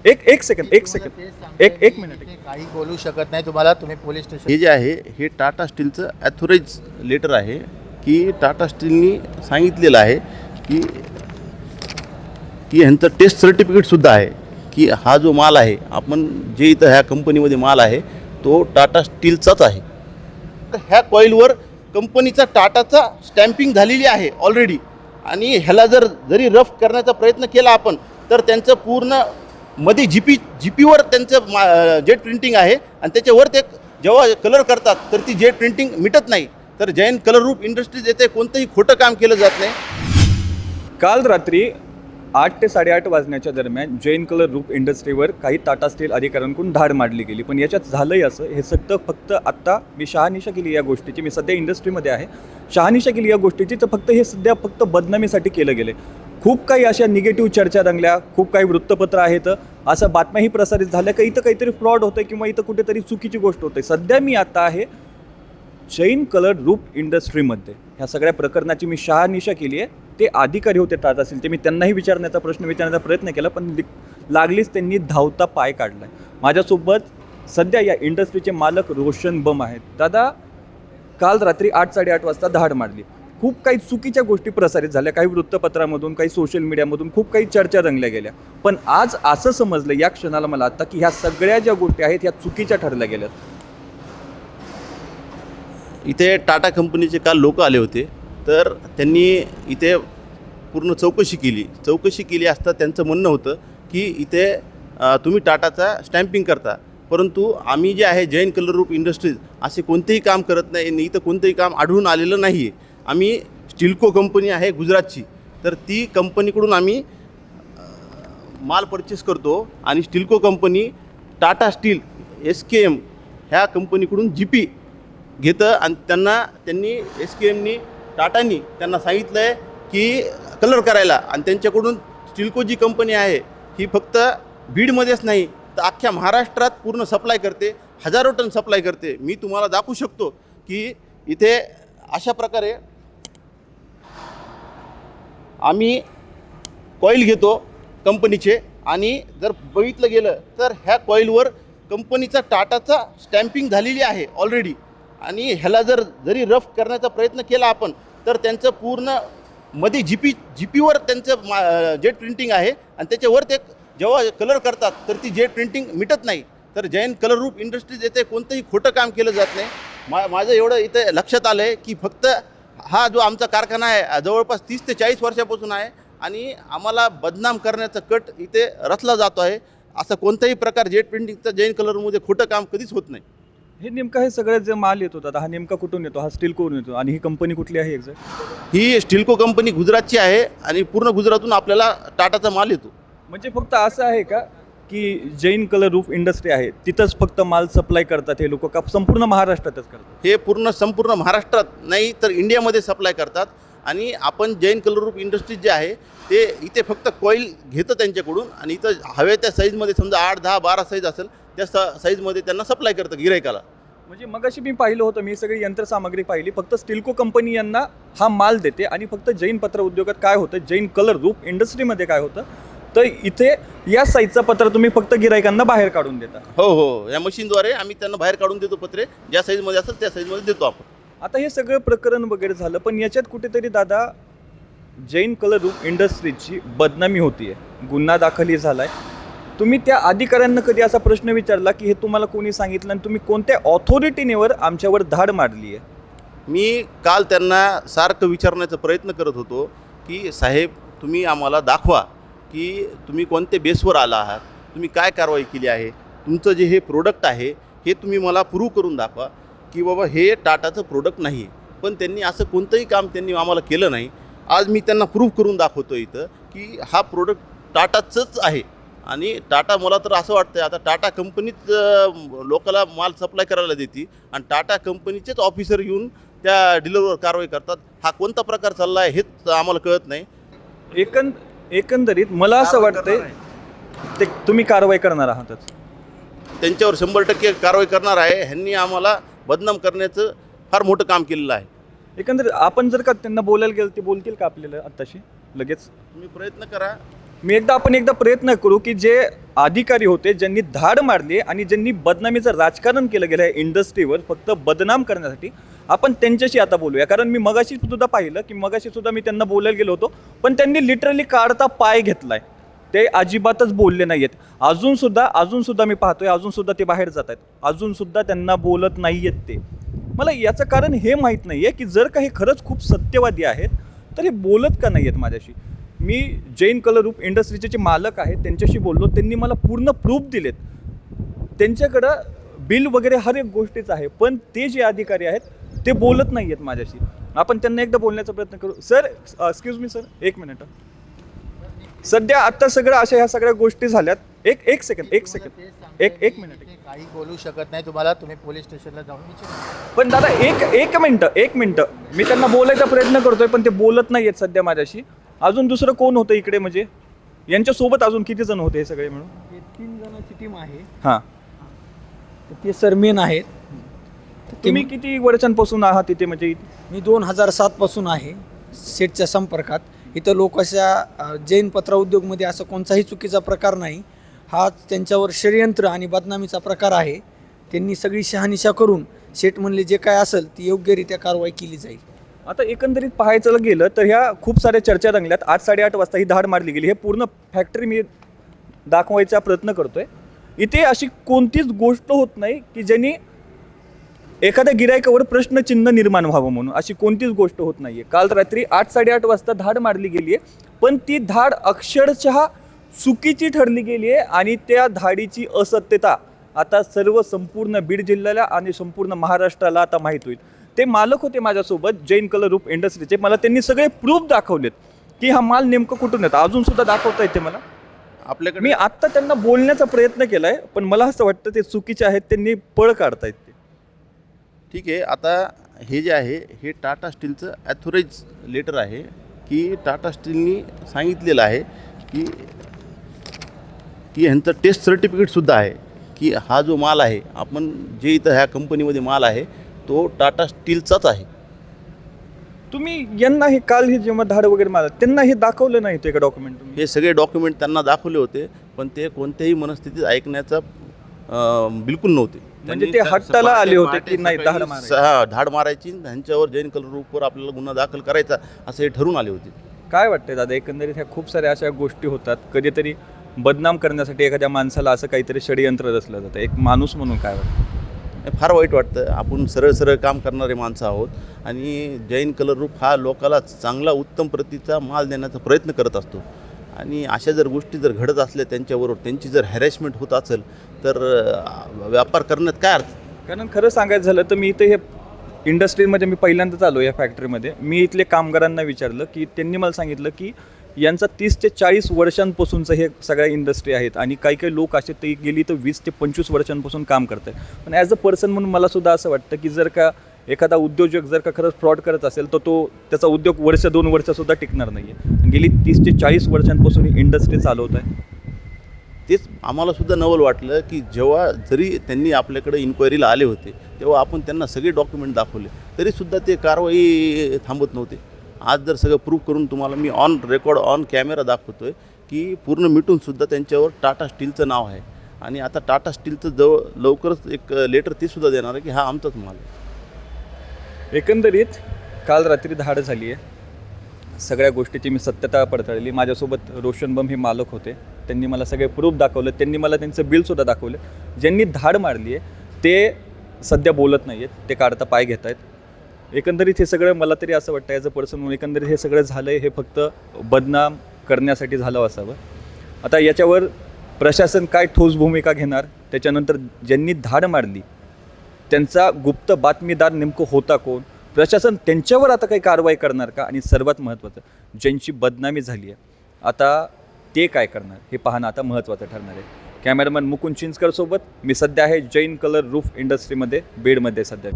एक सेकंड एक मिनिट. काही बोलू शकत नाही तुम्हाला, तुम्ही पोलीस स्टेशन. हे जे आहे हे टाटा स्टीलचं ॲथोराईज लेटर आहे की टाटा स्टीलनी सांगितलेलं आहे की की ह्यांचं टेस्ट सर्टिफिकेटसुद्धा आहे की हा जो माल आहे आपण जे इथं ह्या कंपनीमध्ये माल आहे तो टाटा स्टीलचाच आहे. तर ह्या कॉईलवर कंपनीचा टाटाचा स्टॅम्पिंग झालेली आहे ऑलरेडी. आणि ह्याला जरी रफ करण्याचा प्रयत्न केला आपण तर त्यांचं पूर्ण मध्ये जीपीवर त्यांचं जेट प्रिंटिंग आहे आणि त्याच्यावर ते जेव्हा कलर करतात तर ती जेट प्रिंटिंग मिटत नाही. तर जैन कलर ग्रुप इंडस्ट्रीज येथे कोणतंही खोटं काम केलं जात नाही. काल रात्री 8 ते 8:30 वाजण्याच्या दरम्यान जैन कलर ग्रुप इंडस्ट्रीवर काही टाटा स्टील अधिकाऱ्यांकडून धाड मारली गेली. पण याच्यात झालंही असं, हे सगळं फक्त आत्ता मी शहानिशा केली या गोष्टीची, मी सध्या इंडस्ट्रीमध्ये आहे, शहानिशा केली या गोष्टीची, तर फक्त हे सध्या फक्त बदनामीसाठी केलं गेले. खूप काही अशा निगेटिव्ह चर्चा रंगल्या, खूप काही वृत्तपत्र आहेत, असं बातम्याही प्रसारित झाल्या की इथं काहीतरी फ्रॉड होतं किंवा इथं कुठेतरी चुकीची गोष्ट होते. सध्या मी आता आहे जैन कलर ग्रुप इंडस्ट्रीमध्ये. ह्या सगळ्या प्रकरणाची मी शहानिशा केली आहे. ते अधिकारी होते टाटा स्टीलचे, मी त्यांनाही विचारण्याचा प्रयत्न केला पण लागलीच त्यांनी धावता पाय काढला आहे. माझ्यासोबत सध्या या इंडस्ट्रीचे मालक रोशन बम आहेत. दादा, काल रात्री 8-8:30 वाजता धाड मारली, खूप काही चुकीच्या गोष्टी प्रसारित झाल्या, काही वृत्तपत्रामधून, काही सोशल मीडियामधून खूप काही चर्चा रंगल्या गेल्या. पण आज असं समजलं या क्षणाला मला आता की ह्या सगळ्या ज्या गोष्टी आहेत ह्या चुकीच्या ठरल्या गेल्यात. इथे टाटा कंपनीचे काल लोक आले होते तर त्यांनी इथे पूर्ण चौकशी केली असता त्यांचं म्हणणं होतं की इथे तुम्ही टाटाचा स्टॅम्पिंग करता, परंतु आम्ही जे आहे जैन कलर ग्रुप इंडस्ट्रीज असे कोणतेही काम करत नाही आणि इथं कोणतंही काम आढळून आलेलं नाही आहे. आम्ही स्टिल्को कंपनी आहे गुजरातची, तर ती कंपनीकडून आम्ही माल परचेस करतो आणि स्टिल्को कंपनी टाटा स्टील SKM ह्या कंपनीकडून GP घेतं आणि त्यांनी SKMनी टाटानी त्यांना सांगितलं आहे की कलर करायला. आणि त्यांच्याकडून स्टिल्को जी कंपनी आहे ही फक्त बीडमध्येच नाही तर अख्ख्या महाराष्ट्रात पूर्ण सप्लाय करते, हजारो टन सप्लाय करते. मी तुम्हाला दाखवू शकतो की इथे अशा प्रकारे आम्ही कॉईल घेतो कंपनीचे आणि जर बघितलं गेलं तर ह्या कॉईलवर कंपनीचा टाटाचा स्टॅम्पिंग झालेली आहे ऑलरेडी. आणि ह्याला जरी रफ करण्याचा प्रयत्न केला आपण तर त्यांचं पूर्ण मध्ये जीपीवर त्यांचं जेट प्रिंटिंग आहे आणि त्याच्यावर ते जेव्हा कलर करतात तर ती जेट प्रिंटिंग मिटत नाही. तर जैन कलर ग्रुप इंडस्ट्रीज येथे कोणतंही खोटं काम केलं जात नाही. माझं एवढं इथे लक्षात आलं आहे की फक्त हा जो आमचा कारखाना आहे जवळपास 30 ते 40 वर्षापासून आहे आणि आम्हाला बदनाम करण्याचा कट इथे रचला जातो आहे. असं कोणताही प्रकार जेट प्रिंटिंगचं जैन कलरमध्ये खोटं काम कधीच होत नाही. हे नेमकं हे सगळं जे माल येतो आता हा नेमका कुठून येतो, हा स्टील कुठून येतो आणि ही कंपनी कुठली आहे एक्झॅक्ट? ही स्टिल्को कंपनी गुजरातची आहे आणि पूर्ण गुजरातून आपल्याला टाटाचा माल येतो. म्हणजे फक्त असं आहे का की जैन कलर ग्रुप इंडस्ट्री आहे तिथंच फक्त माल सप्लाय करतात हे लोक का संपूर्ण महाराष्ट्रातच करतात? हे संपूर्ण महाराष्ट्रात नाही तर इंडियामध्ये सप्लाय करतात. आणि आपण जैन कलर ग्रुप इंडस्ट्रीज जे आहे ते इथे फक्त कॉईल घेतं त्यांच्याकडून आणि इथं हव्या त्या साईजमध्ये समजा 8, 10, 12 साईज असेल त्या साईजमध्ये त्यांना सप्लाय करतं गिरायकाला. म्हणजे मगाशी मी पाहिलं होतं, मी सगळी यंत्रसामग्री पाहिली, फक्त स्टिल्को कंपनी यांना हा माल देते आणि फक्त जैन पत्र उद्योगात काय होतं, जैन कलर ग्रुप इंडस्ट्रीमध्ये काय होतं तर इथे या साईजचं पत्र तुम्ही फक्त गिरायकांना बाहेर काढून देता. हो, या मशीनद्वारे आम्ही त्यांना बाहेर काढून देतो पत्रे, ज्या साईजमध्ये असेल त्या साईजमध्ये देतो आपण. आता हे सगळं प्रकरण वगैरे झालं पण याच्यात कुठेतरी दादा जैन कलर ग्रुप इंडस्ट्रीची बदनामी होती आहे, गुन्हा दाखलही झाला आहे. तुम्ही त्या अधिकाऱ्यांना कधी असा प्रश्न विचारला की हे तुम्हाला कोणी सांगितलं आणि तुम्ही कोणत्या ऑथॉरिटीनेवर आमच्यावर धाड मारली आहे? मी काल त्यांना सारखं विचारण्याचा प्रयत्न करत होतो की साहेब तुम्ही आम्हाला दाखवा की तुम्ही कोणत्या बेसवर आला आहात, तुम्ही काय कारवाई केली आहे, तुमचं जे हे प्रोडक्ट आहे हे तुम्ही मला प्रूव्ह करून दाखवा की बाबा हे टाटाचं प्रोडक्ट नाही आहे. पण त्यांनी असं कोणतंही काम त्यांनी आम्हाला केलं नाही. आज मी त्यांना प्रूव्ह करून दाखवतो इथं की हा प्रोडक्ट टाटाचंच आहे. आणि टाटा, मला तर असं वाटतं आता टाटा कंपनीच लोकाला माल सप्लाय करायला देते आणि टाटा कंपनीचेच ऑफिसर येऊन त्या डीलरवर कारवाई करतात. हा कोणता प्रकार चालला आहे हेच आम्हाला कळत नाही. एकंदरीत मला असं वाटतंय ते तुम्ही कारवाई करणार आहातच, त्यांच्यावर 100% कारवाई करणार आहे. ह्यांनी आम्हाला बदनाम करण्याचं फार मोठं काम केलेलं आहे. एकंदरीत आपण जर का त्यांना बोलायला गेलं ते बोलतील का आपल्याला आत्ताशी लगेच? तुम्ही प्रयत्न करा आपण एकदा प्रयत्न करू की जे अधिकारी होते ज्यांनी धाड मारली आणि ज्यांनी बदनामीचं राजकारण केलं गेलं आहे इंडस्ट्रीवर फक्त बदनाम करण्यासाठी, आपण त्यांच्याशी आता बोलूया. कारण मी मगाशी सुद्धा पाहिलं की मगाशी सुद्धा मी त्यांना बोलायला गेलो होतो, पण त्यांनी लिटरली काढता पाय घेतलाय. ते अजिबातच बोलले नाही आहेत. अजूनसुद्धा मी पाहतोय, अजूनसुद्धा ते बाहेर जात आहेत, अजूनसुद्धा त्यांना बोलत नाही आहेत ते. मला याचं कारण हे माहीत नाही आहे की जर काही खरंच खूप सत्यवादी आहेत तर हे बोलत का नाही आहेत माझ्याशी. मी जैन कलर ग्रुप इंडस्ट्रीचे जे मालक आहेत त्यांच्याशी बोललो, त्यांनी मला पूर्ण प्रूफ दिलेत. त्यांच्याकडं बिल वगैरे हर एक गोष्टीच आहे, पण ते जे अधिकारी आहेत ते बोलत नाही आहेत माझ्याशी. आपण त्यांना एकदा बोलण्याचा प्रयत्न करू. सर, एक्सक्यूज मी सर, एक मिनिट. सध्या आत्ता सगळं अशा ह्या सगळ्या गोष्टी झाल्यात. एक सेकंड एक मिनिट. काही बोलू शकत नाही तुम्हाला, तुम्ही पोलीस स्टेशनला जाऊन विचारा. पण दादा एक मिनिट मी त्यांना बोलायचा प्रयत्न करतोय, पण ते बोलत नाही आहेत सध्या माझ्याशी. अजून दुसरं कोण होतं इकडे, म्हणजे यांच्यासोबत अजून किती जण होते हे सगळे मिळून? हे 3 जणांची टीम आहे. हां, तर ते सर मेन आहेत. तर तुम्ही किती वर्षांपासून आहात तिथे? म्हणजे मी 2007 पासून आहे सेटच्या संपर्कात. इथं लोक अशा जैन पत्र उद्योगमध्ये असं कोणताही चुकीचा प्रकार नाही. हा त्यांच्यावर षडयंत्र आणि बदनामीचा प्रकार आहे. त्यांनी सगळी शहानिशा करून सेट म्हणले जे काय असेल ती योग्यरित्या कारवाई केली जाईल. आता एकंदरीत पाहायचं गेलं तर ह्या खूप साऱ्या चर्चा रंगल्यात. 8-8:30 वाजता ही धाड मारली गेली. हे पूर्ण फॅक्टरी मी दाखवायचा प्रयत्न करतोय. इथे अशी कोणतीच गोष्ट होत नाही की ज्यांनी एखाद्या गिरायकावर प्रश्नचिन्ह निर्माण व्हावं म्हणून. अशी कोणतीच गोष्ट होत नाही आहे. काल रात्री 8-8:30 वाजता धाड मारली गेली आहे, पण ती धाड अक्षरशः चुकीची ठरली गेली आहे. आणि त्या धाडीची असत्यता आता संपूर्ण बीड जिल्ह्याला आणि संपूर्ण महाराष्ट्राला आता माहीत होईल. ते मालक होते माझ्यासोबत जैन कलर ग्रुप इंडस्ट्रीचे. मला त्यांनी सगळे प्रूफ दाखवलेत की हा माल नेमकं कुठून येतो. अजूनसुद्धा दाखवता येते मला. आपल्याकडे मी आत्ता त्यांना बोलण्याचा प्रयत्न केला आहे, पण मला असं वाटतं ते चुकीचे आहेत, त्यांनी पळ काढतायत ते. ठीक आहे. आता हे जे आहे हे टाटा स्टीलचं ॲथोराईज लेटर आहे की टाटा स्टीलनी सांगितलेलं आहे की ह्यांचं टेस्ट सर्टिफिकेटसुद्धा आहे की हा जो माल आहे, आपण जे इथं ह्या कंपनीमध्ये माल आहे तो टाटा स्टीलचाच आहे. तुम्ही यांना हे काल हे जेव्हा धाड वगैरे मारत त्यांना हे दाखवलं नाही ते का डॉक्युमेंट? हे सगळे डॉक्युमेंट त्यांना दाखवले होते, पण ते कोणत्याही मनस्थितीत ऐकण्याचा बिलकुल नव्हते. म्हणजे ते हट्टाला आले होते की नाही धाड मारायची. धाड मारायची, ह्यांच्यावर जैन कलर ग्रुपवर आपल्याला गुन्हा दाखल करायचा असं हे ठरून आले होते. काय वाटतंय दादा, एकंदरीत ह्या खूप साऱ्या अशा गोष्टी होतात, कधीतरी बदनाम करण्यासाठी एखाद्या माणसाला असं काहीतरी षडयंत्र रचलं जातं. एक माणूस म्हणून काय वाटतं? फार वाईट वाटतं. आपण सरळ काम करणारे माणसं आहोत आणि जैन कलर ग्रुप हा लोकाला चांगला उत्तम प्रतीचा माल देण्याचा प्रयत्न करत असतो. आणि अशा जर गोष्टी जर घडत असल्या त्यांच्याबरोबर, त्यांची जर हॅरॅसमेंट होत असेल तर व्यापार करण्यात काय अर्थ? कारण खरं सांगायचं झालं तर मी इथे हे इंडस्ट्रीमध्ये मी पहिल्यांदाच आलो या फॅक्टरीमध्ये. मी इथले कामगारांना विचारलं की त्यांनी मला सांगितलं की यांचा 30 ते 40 वर्षांपासूनचं हे सगळ्या इंडस्ट्री आहेत आणि काही लोक असे ते गेली तर 20 ते 25 वर्षांपासून काम करत आहेत. पण ॲज अ पर्सन म्हणून मला सुद्धा असं वाटतं की जर का एखादा उद्योजक जर का खरंच फ्रॉड करत असेल तर तो त्याचा उद्योग 1-2 वर्षसुद्धा टिकणार नाही आहे. गेली 30 ते 40 वर्षांपासून ही इंडस्ट्री चालवत आहे. तेच आम्हालासुद्धा नवल वाटलं की जेव्हा जरी त्यांनी आपल्याकडे इन्क्वायरीला आले होते तेव्हा आपण त्यांना सगळे डॉक्युमेंट दाखवले तरीसुद्धा ते कारवाई थांबत नव्हते. आज जर सगळं प्रूव्ह करून तुम्हाला me on record on camera दाखवतो आहे की पूर्ण मिटूनसुद्धा त्यांच्यावर टाटा स्टीलचं नाव आहे. आणि आता टाटा स्टीलचं लवकरच एक लेटर ते सुद्धा देणार आहे की हा आमचाच माल आहे. एकंदरीत काल रात्री धाड झाली आहे. सगळ्या गोष्टीची मी सत्यता पडताळली. माझ्यासोबत रोशन बम हे मालक होते. त्यांनी मला सगळे प्रूफ दाखवले. त्यांनी मला त्यांचं बिलसुद्धा दाखवलं. ज्यांनी धाड मारली आहे ते सध्या बोलत नाही आहेत, ते काढता पाय घेत आहेत. एकंदरीत हे सगळं मला तरी असं वाटतं ॲज अ पर्सन म्हणून एकंदरीत हे सगळं झालं आहे हे फक्त बदनाम करण्यासाठी झालं असावं. आता याच्यावर प्रशासन काय ठोस भूमिका घेणार, त्याच्यानंतर ज्यांनी धाड मारली त्यांचा गुप्त बातमीदार नेमकं होता कोण, प्रशासन त्यांच्यावर आता काही कारवाई करणार का, आणि सर्वात महत्त्वाचं ज्यांची बदनामी झाली आहे आता ते काय करणार हे पाहणं आता महत्त्वाचं ठरणार आहे. कॅमेरामॅन मुकुंद चिंचकरसोबत मी सध्या आहे जैन कलर ग्रुप इंडस्ट्रीमध्ये बीडमध्ये सध्या.